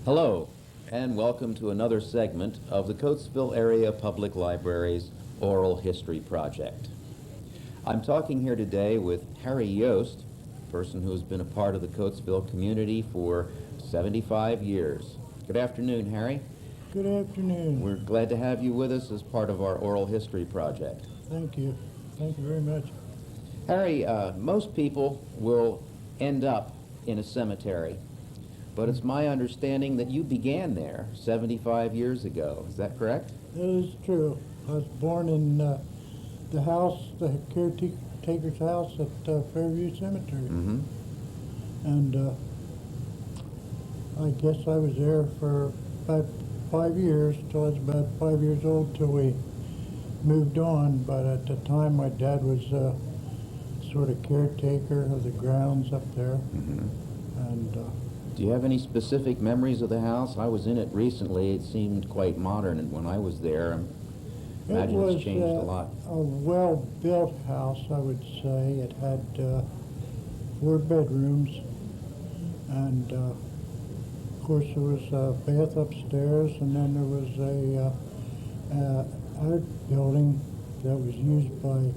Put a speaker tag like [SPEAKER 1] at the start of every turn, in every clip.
[SPEAKER 1] Hello, and welcome to another segment of the Coatesville Area Public Library's Oral History Project. I'm talking here today with Harry Yost, a person who has been a part of the Coatesville community for 75 years. Good afternoon, Harry.
[SPEAKER 2] Good afternoon.
[SPEAKER 1] We're glad to have you with us as part of our Oral History Project.
[SPEAKER 2] Thank you. Thank you very much.
[SPEAKER 1] Harry, most people will end up in a cemetery, but it's my understanding that you began there 75 years ago. Is that correct?
[SPEAKER 2] That is true. I was born in the house, the caretaker's house at Fairview Cemetery.
[SPEAKER 1] Mm-hmm.
[SPEAKER 2] And I guess I was there for about 5 years, till I was about 5 years old, till we moved on. But at the time, my dad was sort of caretaker of the grounds up there.
[SPEAKER 1] Mm-hmm.
[SPEAKER 2] And
[SPEAKER 1] do you have any specific memories of the house? I was in it recently. It seemed quite modern, and when I was there, I imagine it's changed a lot.
[SPEAKER 2] A well-built house, I would say. It had 4 bedrooms, and of course there was a bath upstairs, and then there was a art building that was used by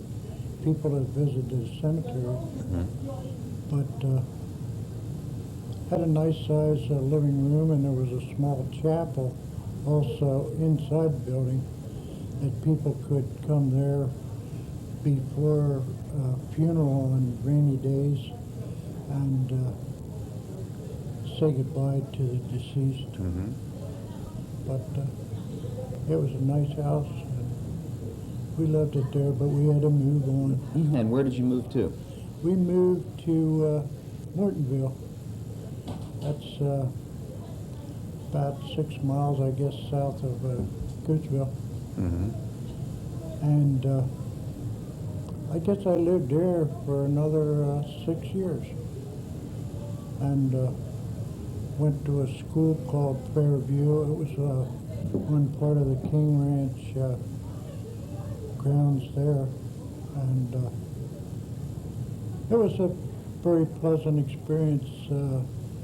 [SPEAKER 2] people that visited the cemetery.
[SPEAKER 1] Mm-hmm.
[SPEAKER 2] But had a nice size living room, and there was a small chapel also inside the building that people could come there before funeral on rainy days and say goodbye to the deceased.
[SPEAKER 1] Mm-hmm.
[SPEAKER 2] But it was a nice house, and we loved it there, but we had to move on.
[SPEAKER 1] And where did you move to?
[SPEAKER 2] We moved to Mortonville. That's about 6 miles, I guess, south of Coatesville.
[SPEAKER 1] Mm-hmm.
[SPEAKER 2] And I guess I lived there for another 6 years. And went to a school called Fairview. It was one part of the King Ranch grounds there. And it was a very pleasant experience.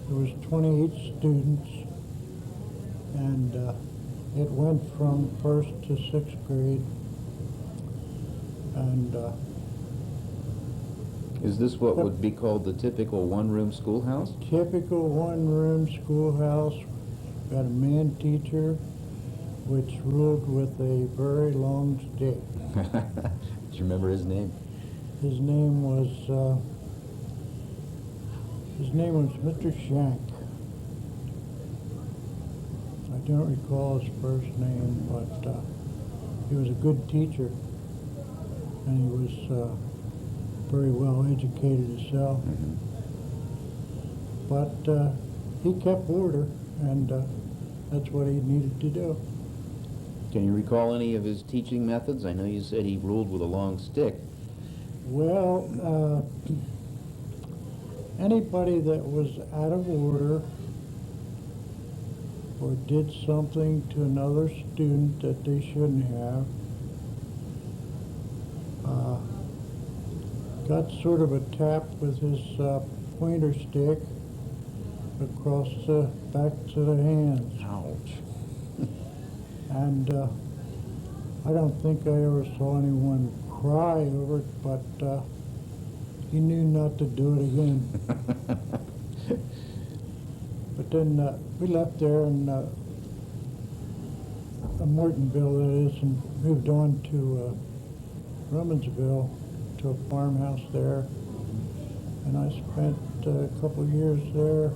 [SPEAKER 2] There was 28 students, and it went from 1st to 6th grade. And
[SPEAKER 1] Is this what would be called the typical one-room schoolhouse?
[SPEAKER 2] typical one-room schoolhouse. Got a man teacher, which ruled with a very long stick.
[SPEAKER 1] Do you remember his name?
[SPEAKER 2] His name was Mr. Shank. I don't recall his first name, but he was a good teacher, and he was very well educated himself.
[SPEAKER 1] Mm-hmm.
[SPEAKER 2] But he kept order, and that's what he needed to do.
[SPEAKER 1] Can you recall any of his teaching methods? I know you said he ruled with a long stick.
[SPEAKER 2] Well, anybody that was out of order or did something to another student that they shouldn't have got sort of a tap with his pointer stick across the back to the hands.
[SPEAKER 1] Ouch.
[SPEAKER 2] And I don't think I ever saw anyone cry over it, but he knew not to do it again. But then we left there in Mortonville, that is, and moved on to Romansville, to a farmhouse there. And I spent a couple of years there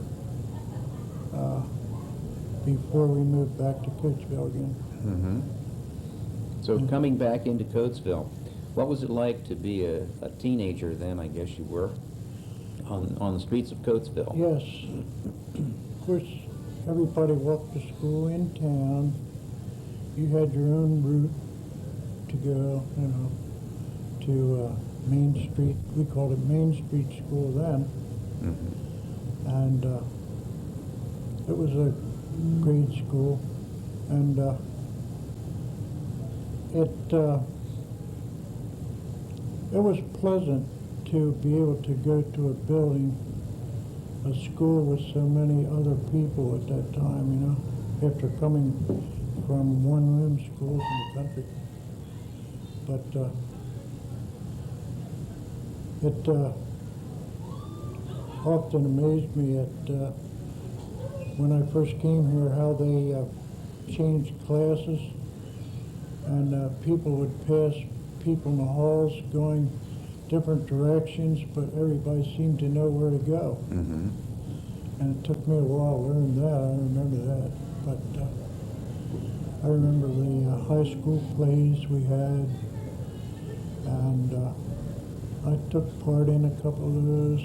[SPEAKER 2] before we moved back to Coatesville again.
[SPEAKER 1] Mm-hmm. So coming back into Coatesville, what was it like to be a teenager then, I guess you were, on the streets of Coatesville?
[SPEAKER 2] Yes. Of course, everybody walked to school in town. You had your own route to go, to Main Street. We called it Main Street School then.
[SPEAKER 1] Mm-hmm.
[SPEAKER 2] And it was a grade school. And it was pleasant to be able to go to a building a school with so many other people at that time, you know, after coming from one-room schools in the country. But it often amazed me at when I first came here how they changed classes, and people would pass people in the halls going different directions, but everybody seemed to know where to go.
[SPEAKER 1] Mm-hmm.
[SPEAKER 2] And it took me a while to learn that. I remember that. But I remember the high school plays we had, and I took part in a couple of those.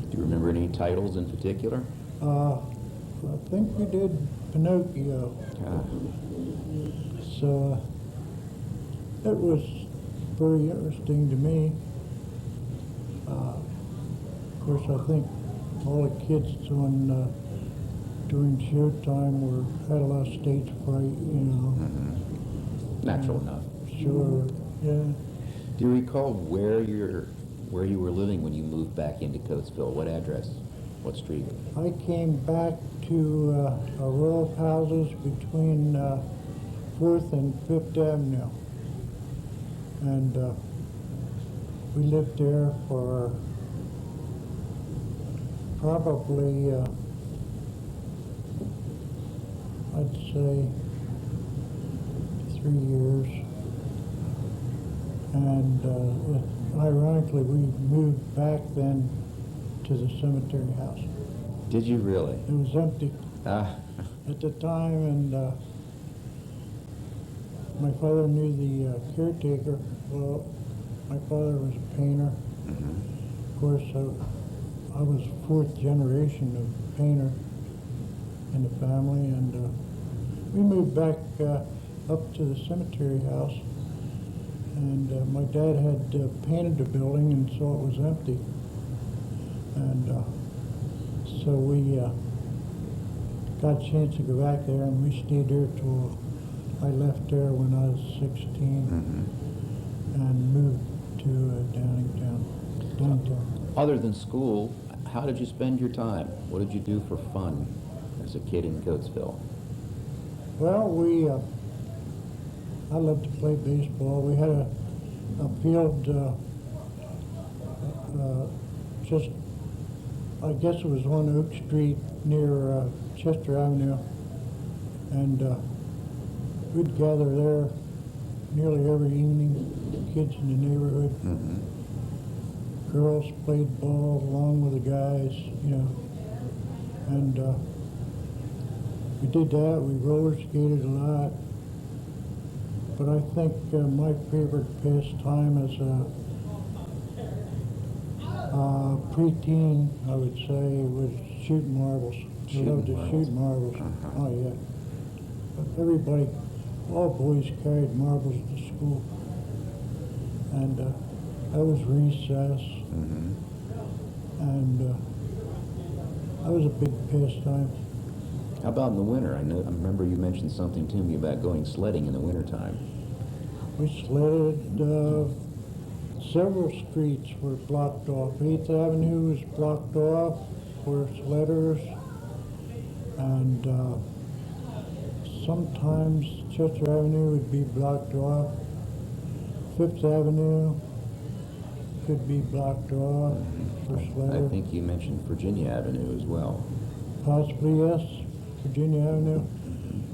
[SPEAKER 1] Do you remember any titles in particular?
[SPEAKER 2] I think we did Pinocchio. So it was very interesting to me. Of course, I think all the kids during showtime had a lot of stage fright, you know.
[SPEAKER 1] Mm-hmm. Natural enough.
[SPEAKER 2] Sure, yeah.
[SPEAKER 1] Do you recall where you were living when you moved back into Coatesville? What address? What street?
[SPEAKER 2] I came back to a row of houses between 4th and 5th Avenue. And we lived there for probably, I'd say, 3 years. And ironically, we moved back then to the cemetery house.
[SPEAKER 1] Did you really?
[SPEAKER 2] It was empty at the time, and my father knew the caretaker. Well, my father was a painter.
[SPEAKER 1] Mm-hmm.
[SPEAKER 2] Of course, I was 4th generation of painter in the family, and we moved back up to the cemetery house, and my dad had painted the building and saw it was empty. And so we got a chance to go back there, and we stayed there till I left there when I was 16,
[SPEAKER 1] Mm-hmm.
[SPEAKER 2] and moved to Downingtown.
[SPEAKER 1] Other than school, how did you spend your time? What did you do for fun as a kid in Coatesville?
[SPEAKER 2] Well, I loved to play baseball. We had a field just, I guess it was on Oak Street near Chester Avenue, and we'd gather there nearly every evening, kids in the neighborhood.
[SPEAKER 1] Mm-hmm.
[SPEAKER 2] Girls played ball along with the guys, you know, and we did that. We roller skated a lot, but I think my favorite pastime as a preteen, I would say, was shooting marbles. I loved to shoot marbles.
[SPEAKER 1] Uh-huh.
[SPEAKER 2] Oh yeah. But everybody, all boys carried marbles to school, and that was recess.
[SPEAKER 1] Mm-hmm.
[SPEAKER 2] And that was a big pastime.
[SPEAKER 1] How about in the winter? I remember you mentioned something to me about going sledding in the wintertime.
[SPEAKER 2] We sledded. Several streets were blocked off. 8th Avenue was blocked off for sledders, and sometimes Chester Avenue would be blocked off. 5th Avenue could be blocked off for sledders.
[SPEAKER 1] I think you mentioned Virginia Avenue as well.
[SPEAKER 2] Possibly, yes. Virginia Avenue.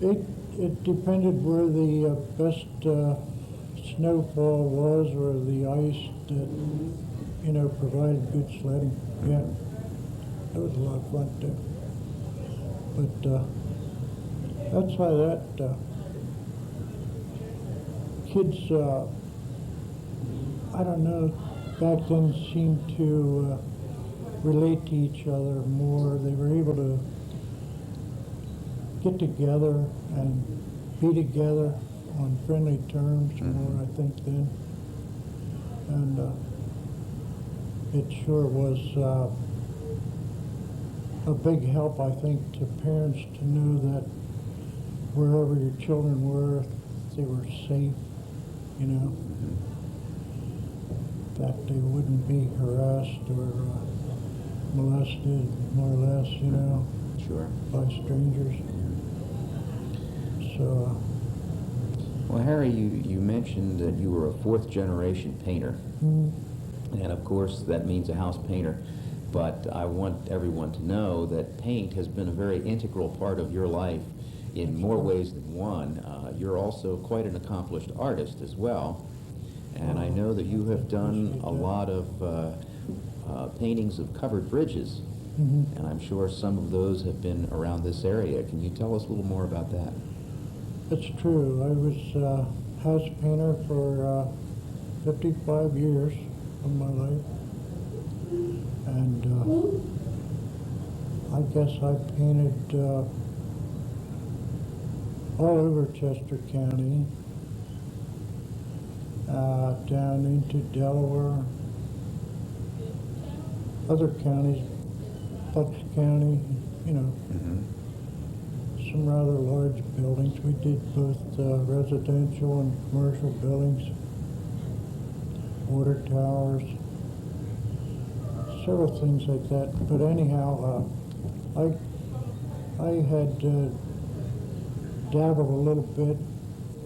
[SPEAKER 2] It depended where the best snowfall was, or the ice that, you know, provided good sledding. Yeah, that was a lot of fun too. But outside of that, kids, I don't know, back then seemed to relate to each other more. They were able to get together and be together on friendly terms more, I think, then. And it sure was a big help, I think, to parents to know that wherever your children were, they were safe, you know, that they wouldn't be harassed or molested, more or less, you know,
[SPEAKER 1] Sure.
[SPEAKER 2] by strangers. So,
[SPEAKER 1] Well, Harry, you mentioned that you were a fourth-generation painter. And of course, that means a house painter. But I want everyone to know that paint has been a very integral part of your life in more ways than one. You're also quite an accomplished artist as well. And I know that you have done a lot of paintings of covered bridges. And I'm sure some of those have been around this area. Can you tell us a little more about that?
[SPEAKER 2] it's true. I was a house painter for 55 years of my life. And I guess I painted all over Chester County, down into Delaware, other counties, Bucks County, you know, some rather large buildings. We did both residential and commercial buildings, water towers, several things like that. But anyhow, I had dabbled a little bit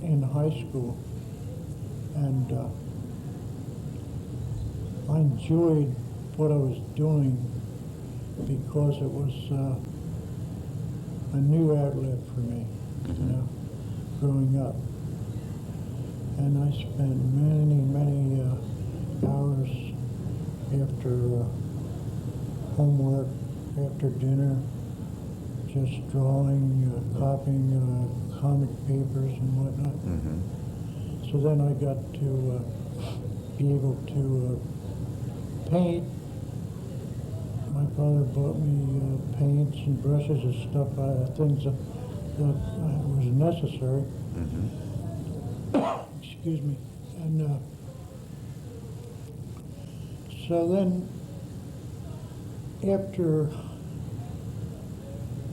[SPEAKER 2] in high school, and I enjoyed what I was doing because it was a new outlet for me, you know, growing up. And I spent many hours after homework, after dinner, just drawing, copying comic papers and whatnot. So then I got to be able to paint. My father bought me paints and brushes and stuff, things that was necessary. Excuse me. And so then, after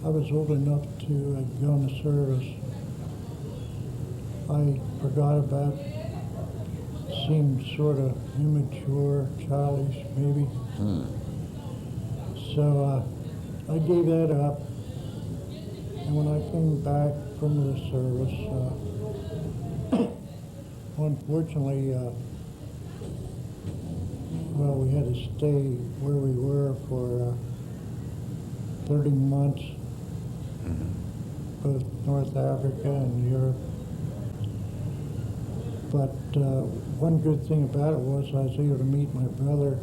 [SPEAKER 2] I was old enough to go into service, I forgot about it. Seemed sort of immature, childish, maybe. So I gave that up, and when I came back from the service, unfortunately, well, we had to stay where we were for 30 months, both North Africa and Europe. But one good thing about it was I was able to meet my brother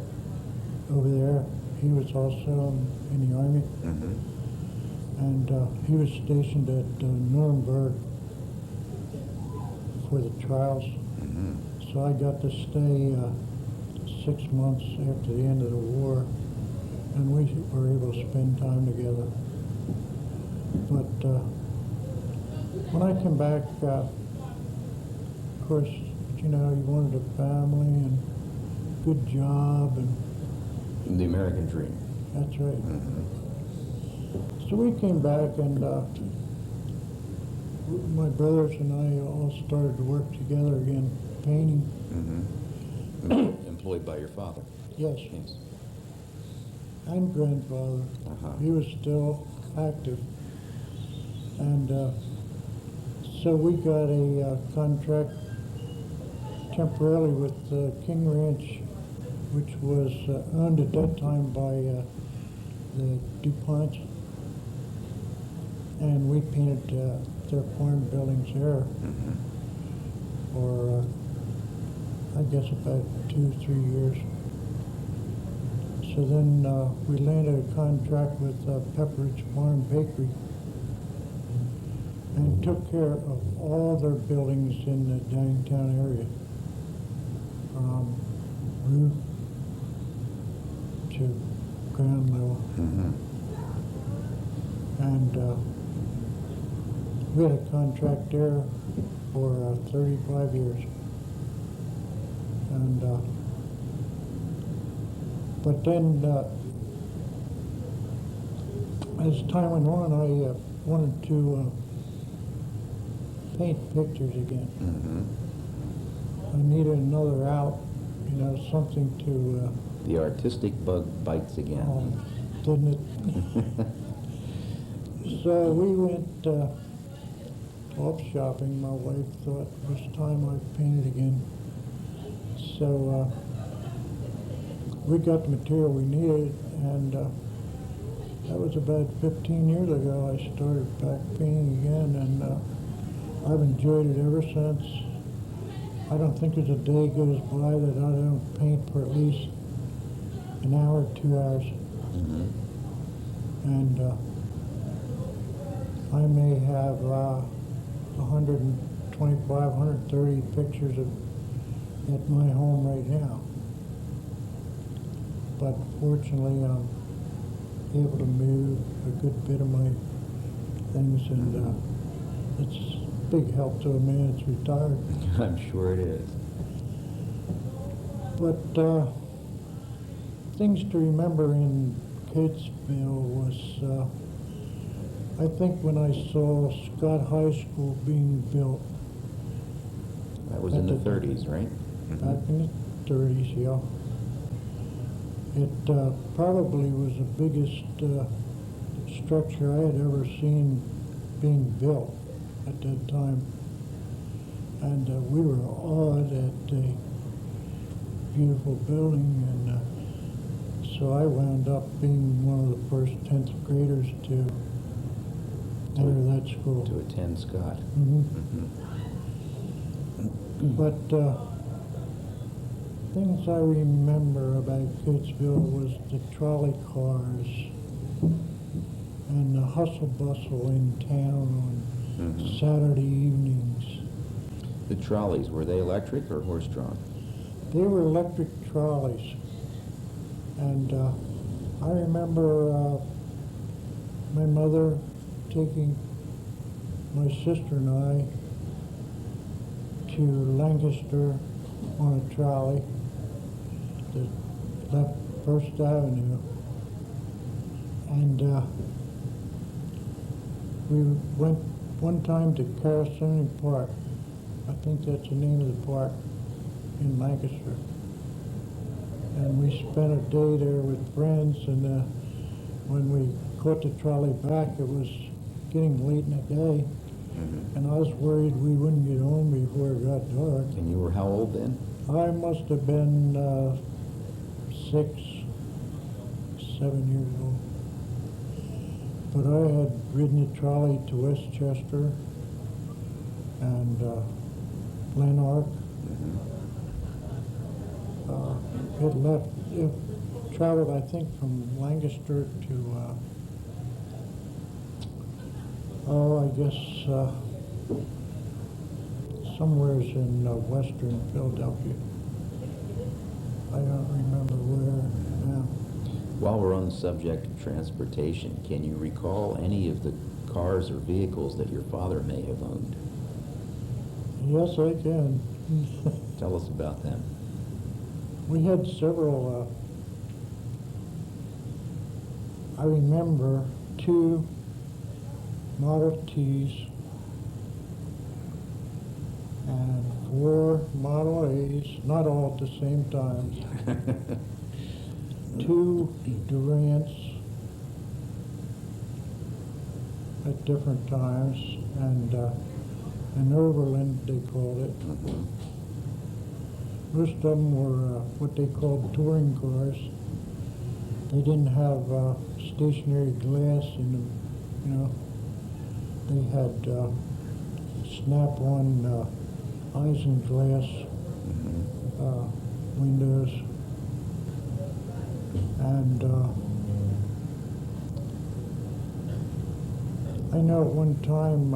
[SPEAKER 2] over there. He was also in the Army, and he was stationed at Nuremberg for the trials. So I got to stay 6 months after the end of the war, and we were able to spend time together. But when I came back, of course, you know, you wanted a family and good job and
[SPEAKER 1] The American dream.
[SPEAKER 2] that's right. So we came back, and my brothers and I all started to work together again, painting.
[SPEAKER 1] Employed by your father.
[SPEAKER 2] Yes,
[SPEAKER 1] Yes.
[SPEAKER 2] and grandfather. He was still active. And so we got a contract temporarily with King Ranch, which was owned at that time by the DuPonts, and we painted their farm buildings there for I guess about 2-3 years. So then we landed a contract with Pepperidge Farm Bakery and took care of all their buildings in the downtown area, from roof to ground level. And we had a contract there for 35 years. And but then as time went on, I wanted to paint pictures again. I needed another out, you know, something to
[SPEAKER 1] The artistic bug bites again.
[SPEAKER 2] didn't it? So we went off shopping. My wife thought it was time I painted again. So we got the material we needed, and that was about 15 years ago. I started back painting again, and I've enjoyed it ever since. I don't think there's a day goes by that I don't paint for at least an hour, 2 hours.
[SPEAKER 1] Mm-hmm.
[SPEAKER 2] And I may have 125, 130 pictures at my home right now. But fortunately, I'm able to move a good bit of my things, and it's a big help to a man that's retired.
[SPEAKER 1] I'm sure it is.
[SPEAKER 2] But things to remember in Coatesville was, I think when I saw Scott High School being built.
[SPEAKER 1] That was in the 30s, right?
[SPEAKER 2] Back in the 30s, yeah. It probably was the biggest structure I had ever seen being built at that time. And we were awed at the beautiful building, and so I wound up being one of the first 10th graders to enter that school.
[SPEAKER 1] To attend Scott.
[SPEAKER 2] Mhm.
[SPEAKER 1] Mm-hmm.
[SPEAKER 2] But things I remember about Coatesville was the trolley cars and the hustle bustle in town on Saturday evenings.
[SPEAKER 1] The trolleys, were they electric or horse-drawn?
[SPEAKER 2] They were electric trolleys. And I remember my mother taking my sister and I to Lancaster on a trolley that left First Avenue. And we went one time to Carasone Park. I think that's the name of the park in Lancaster. And we spent a day there with friends, and when we caught the trolley back, it was getting late in the day, and I was worried we wouldn't get home before it got dark.
[SPEAKER 1] And you were how old then?
[SPEAKER 2] I must have been 6, 7 years old. But I had ridden the trolley to Westchester and Lanark. It traveled, I think, from Lancaster to, I guess, somewheres in western Philadelphia. I don't remember where now.
[SPEAKER 1] While we're on the subject of transportation, can you recall any of the cars or vehicles that your father may have owned?
[SPEAKER 2] Yes, I can.
[SPEAKER 1] Tell us about them.
[SPEAKER 2] We had several, I remember 2 Model Ts and 4 Model A's, not all at the same time. 2 Durants at different times, and an Overland, they called it. Most of them were what they called touring cars. They didn't have stationary glass in them, you know. They had snap-on isinglass windows. And I know at one time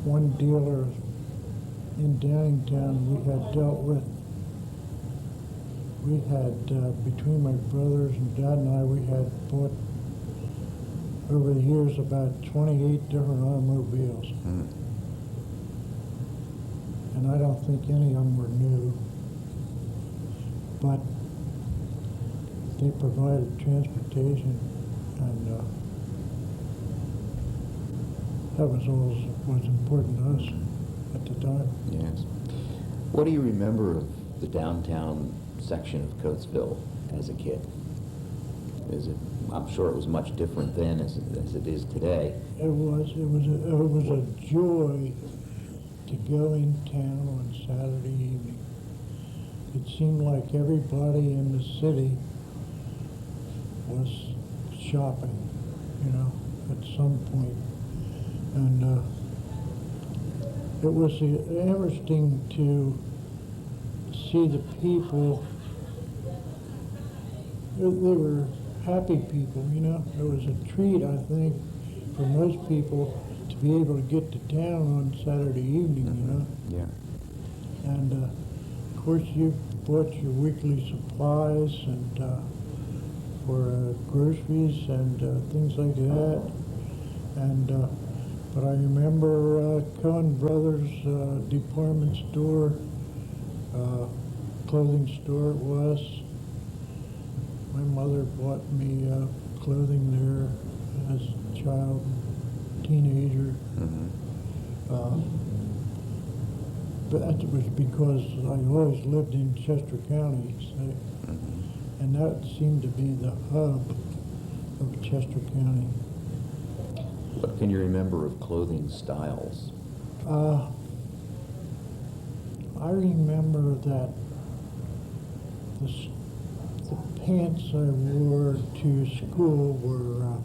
[SPEAKER 2] one dealer in Downingtown we had dealt with, between my brothers and Dad and I, we had bought over the years about 28 different automobiles. And I don't think any of them were new, but they provided transportation, and that was all was important to us at the time.
[SPEAKER 1] Yes. What do you remember of the downtown section of Coatesville as a kid? I'm sure it was much different then as it is today.
[SPEAKER 2] It was a joy to go in town on Saturday evening. It seemed like everybody in the city was shopping, at some point. And it was interesting to see the people. They were happy people, It was a treat, I think, for most people to be able to get to town on Saturday evening,
[SPEAKER 1] Yeah.
[SPEAKER 2] And of course, you bought your weekly supplies and for groceries and things like that. And but I remember Cohen Brothers department store, clothing store it was. My mother bought me clothing there as a child, teenager. But that was because I always lived in Chester County, so, and that seemed to be the hub of Chester County.
[SPEAKER 1] What can you remember of clothing styles?
[SPEAKER 2] I remember that the pants I wore to school were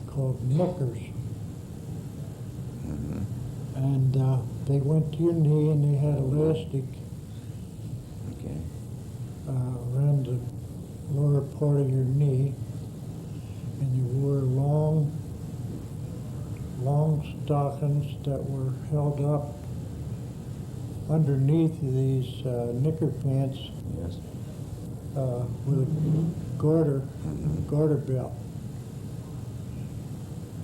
[SPEAKER 2] called knickers. And they went to your knee and they had elastic
[SPEAKER 1] Okay.
[SPEAKER 2] around the lower part of your knee. And you wore long stockings that were held up underneath these knicker pants
[SPEAKER 1] Yes.
[SPEAKER 2] with a garter belt.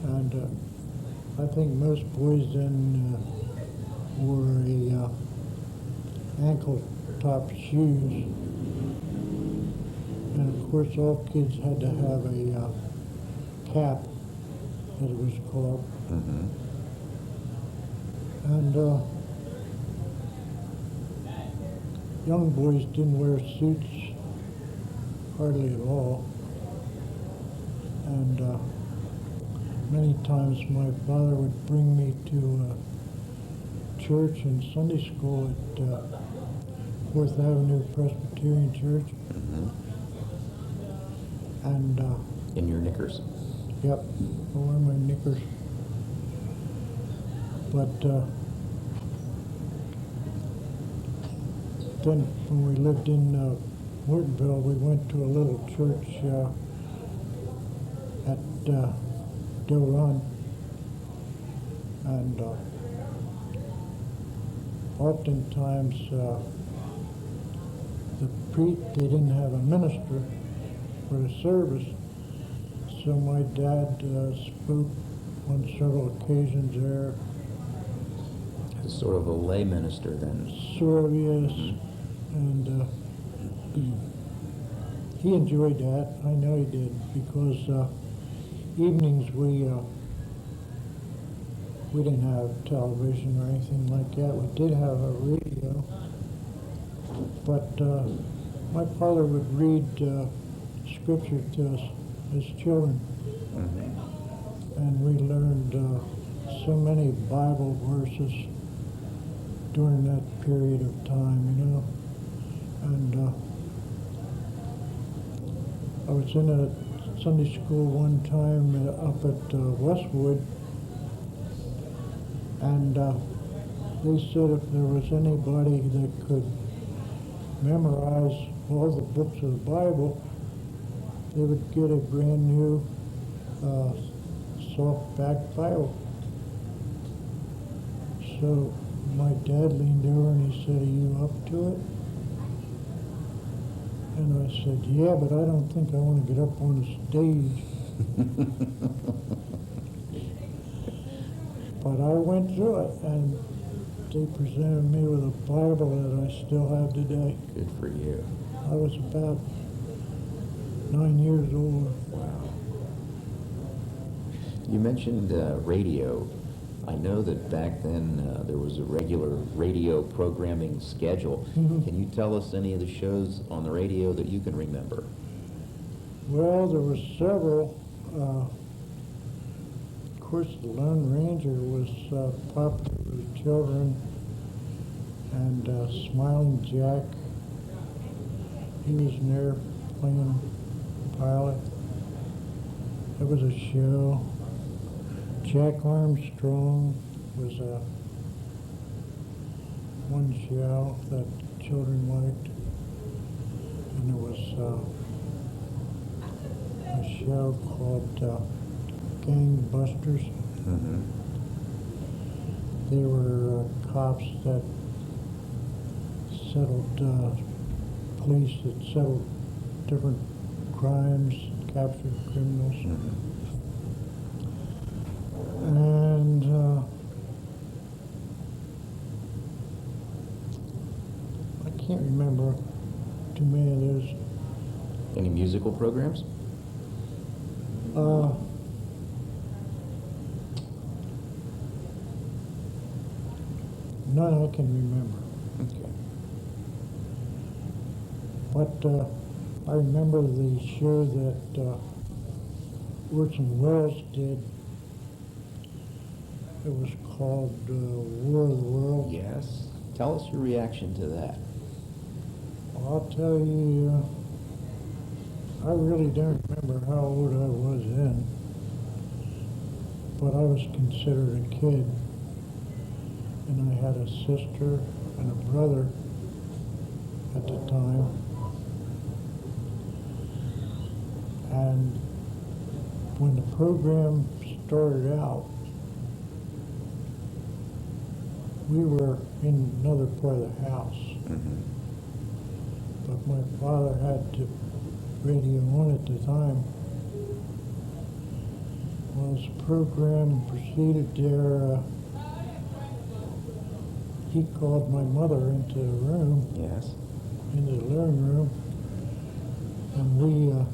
[SPEAKER 2] And I think most boys then wore ankle-top shoes. And of course, all kids had to have a cap, as it was called. And young boys didn't wear suits hardly at all. And many times my father would bring me to church and Sunday school at 4th Avenue Presbyterian Church. And
[SPEAKER 1] In your knickers.
[SPEAKER 2] yep, I wore my knickers. But then when we lived in Mortonville, we went to a little church at Doe Run. And oftentimes they didn't have a minister for the service, so my dad spoke on several occasions there.
[SPEAKER 1] Sort of a lay minister then.
[SPEAKER 2] Sort of, yes. And he enjoyed that. I know he did, because evenings we didn't have television or anything like that. We did have a radio, but my father would read scripture to us as children, and we learned so many Bible verses during that period of time, And I was in a Sunday school one time up at Westwood, and they said if there was anybody that could memorize all the books of the Bible, they would get a brand new softback Bible. So my dad leaned over and he said, "Are you up to it?" And I said, "Yeah, but I don't think I want to get up on the stage." But I went through it, and they presented me with a Bible that I still have today.
[SPEAKER 1] Good for you.
[SPEAKER 2] I was about 9 years old.
[SPEAKER 1] Wow. You mentioned radio. I know that back then there was a regular radio programming schedule. Can you tell us any of the shows on the radio that you can remember?
[SPEAKER 2] Well, there was several. Of course, the Lone Ranger was popular with children, and Smiling Jack, he was in there playing pilot. It was a show. Jack Armstrong was one show that children liked, and there was a show called Gangbusters.
[SPEAKER 1] Mm-hmm.
[SPEAKER 2] They were cops that settled, police that settled different crimes, captured criminals.
[SPEAKER 1] Mm-hmm.
[SPEAKER 2] And I can't remember too many of those.
[SPEAKER 1] Any musical programs?
[SPEAKER 2] None I can remember.
[SPEAKER 1] Okay.
[SPEAKER 2] But I remember the show that Orson Welles did. It was called War of the Worlds.
[SPEAKER 1] Yes. Tell us your reaction to that.
[SPEAKER 2] I'll tell you, I really don't remember how old I was then, but I was considered a kid. And I had a sister and a brother at the time. And when the program started out, we were in another part of the house.
[SPEAKER 1] Mm-hmm.
[SPEAKER 2] But my father had the radio on at the time. Well, as the program proceeded there, he called my mother into the room,
[SPEAKER 1] Yes.
[SPEAKER 2] into the living room, and we, of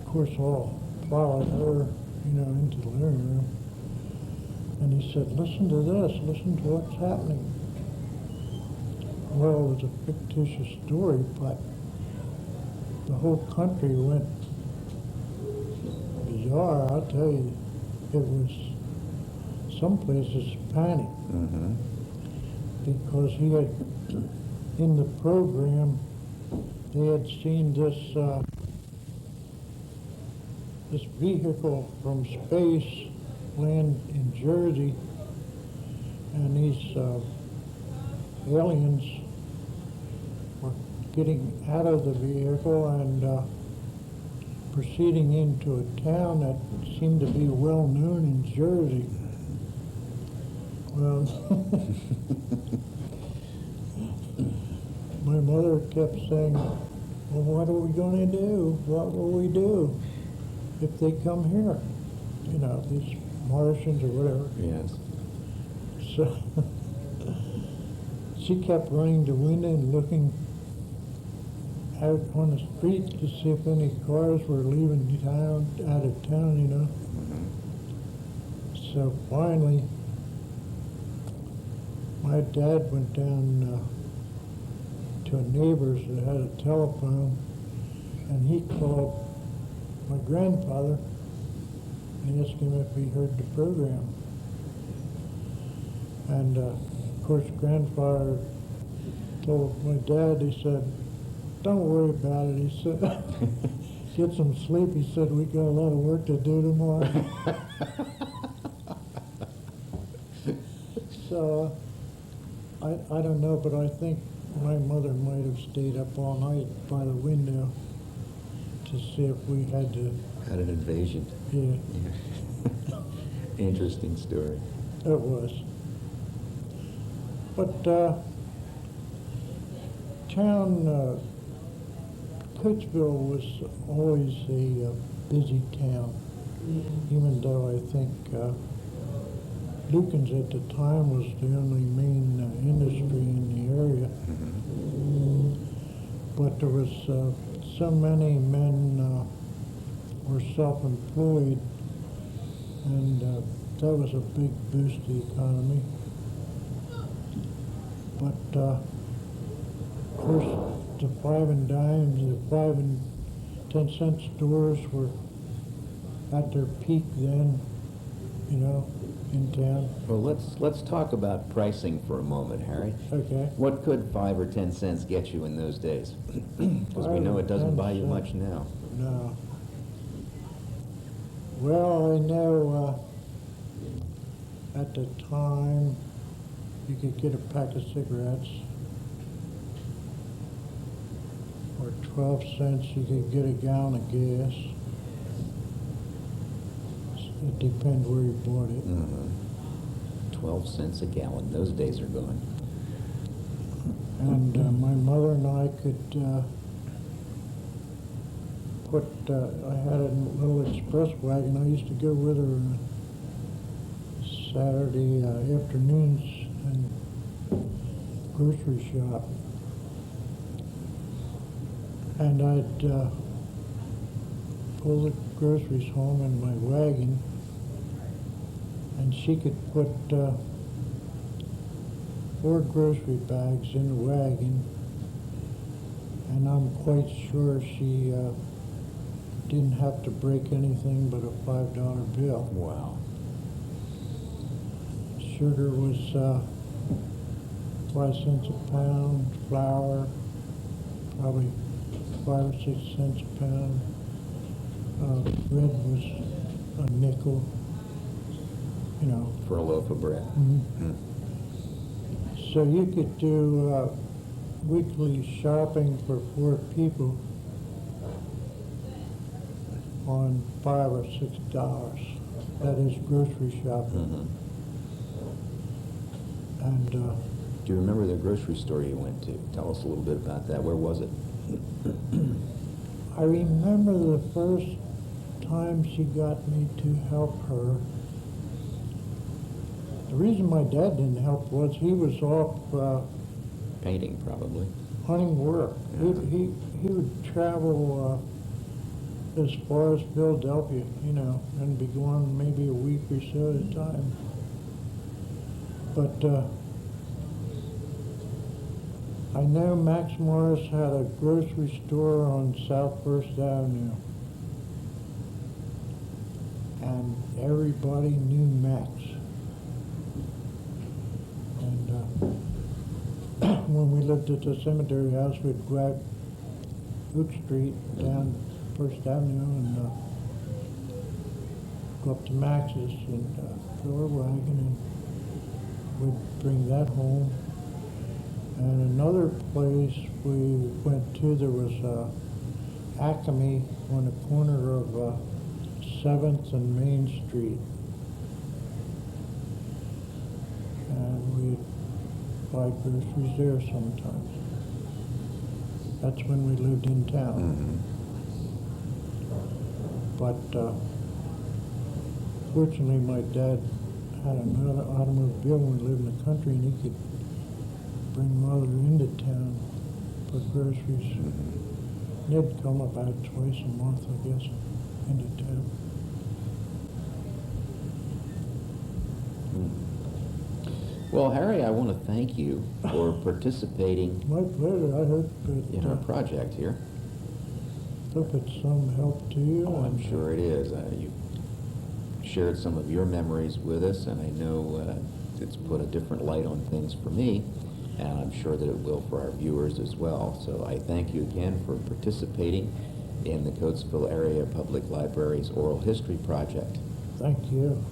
[SPEAKER 2] course, all followed her, into the living room. And he said, "Listen to this, listen to what's happening." Well, it was a fictitious story, but the whole country went bizarre. I'll tell you, it was some places panic.
[SPEAKER 1] Mm-hmm.
[SPEAKER 2] Because he had, in the program, they had seen this this vehicle from space land in Jersey, and these aliens were getting out of the vehicle and proceeding into a town that seemed to be well known in Jersey. Well, my mother kept saying, "Well, what are we going to do? What will we do if they come here? These Martians or whatever."
[SPEAKER 1] Yes.
[SPEAKER 2] So she kept running to window and looking out on the street to see if any cars were leaving town, out of town,
[SPEAKER 1] Mm-hmm.
[SPEAKER 2] So finally, my dad went down to a neighbor's that had a telephone, and he called my grandfather and asked him if he heard the program. And of course, grandfather told my dad, he said, "Don't worry about it." He said, "Get some sleep." He said, "We got a lot of work to do tomorrow." So I don't know, but I think my mother might have stayed up all night by the window to see if we had to.
[SPEAKER 1] Had an invasion.
[SPEAKER 2] Yeah,
[SPEAKER 1] Interesting story.
[SPEAKER 2] it was. But town, Coatesville was always a busy town, even though I think Lukens at the time was the only main industry in the area.
[SPEAKER 1] Mm-hmm.
[SPEAKER 2] But there was so many men were self-employed, and that was a big boost to the economy. But of course, the five and dimes, the 10-cent stores were at their peak then, you know, in town.
[SPEAKER 1] Well, let's talk about pricing for a moment, Harry.
[SPEAKER 2] Okay.
[SPEAKER 1] What could 5 or 10 cents get you in those days? Because we know it doesn't buy you much now.
[SPEAKER 2] No. Well, I know at the time you could get a pack of cigarettes. For 12 cents you could get a gallon of gas. It depends where you bought it.
[SPEAKER 1] 12 cents a gallon. Those days are gone.
[SPEAKER 2] And my mother and I could I had a little express wagon. I used to go with her Saturday afternoons and grocery shop. And I'd pull the groceries home in my wagon, and she could put 4 grocery bags in the wagon, and I'm quite sure she didn't have to break anything but a $5 bill.
[SPEAKER 1] Wow.
[SPEAKER 2] Sugar was 5 cents a pound, flour probably 5 or 6 cents a pound. Bread was a nickel, you know.
[SPEAKER 1] For a loaf of bread.
[SPEAKER 2] So you could do weekly shopping for 4 people on $5 or $6. That is grocery shopping. And
[SPEAKER 1] Do you remember the grocery store you went to? Tell us a little bit about that. Where was it?
[SPEAKER 2] I remember the first time she got me to help her. The reason my dad didn't help was he was off
[SPEAKER 1] Painting, probably.
[SPEAKER 2] hunting work. He would travel as far as Philadelphia, you know, and be gone maybe a week or so at a time. But I know Max Morris had a grocery store on South First Avenue, and everybody knew Max. And when we lived at the cemetery house, we'd go out Oak Street down First Avenue and go up to Max's and fill our wagon, and we'd bring that home. And another place we went to, there was Acme on the corner of 7th and Main Street. And we'd buy groceries there sometimes. That's when we lived in town. But fortunately, my dad had another automobile when we lived in the country, and he could bring Mother into town for groceries. They'd come about twice a month, I guess, into town.
[SPEAKER 1] Well, Harry, I want to thank you for participating
[SPEAKER 2] My pleasure. I hope
[SPEAKER 1] in our project here.
[SPEAKER 2] it's some help to you.
[SPEAKER 1] Oh, I'm sure it is. You shared some of your memories with us, and I know it's put a different light on things for me, and I'm sure that it will for our viewers as well. So I thank you again for participating in the Coatesville Area Public Library's Oral History Project.
[SPEAKER 2] Thank you.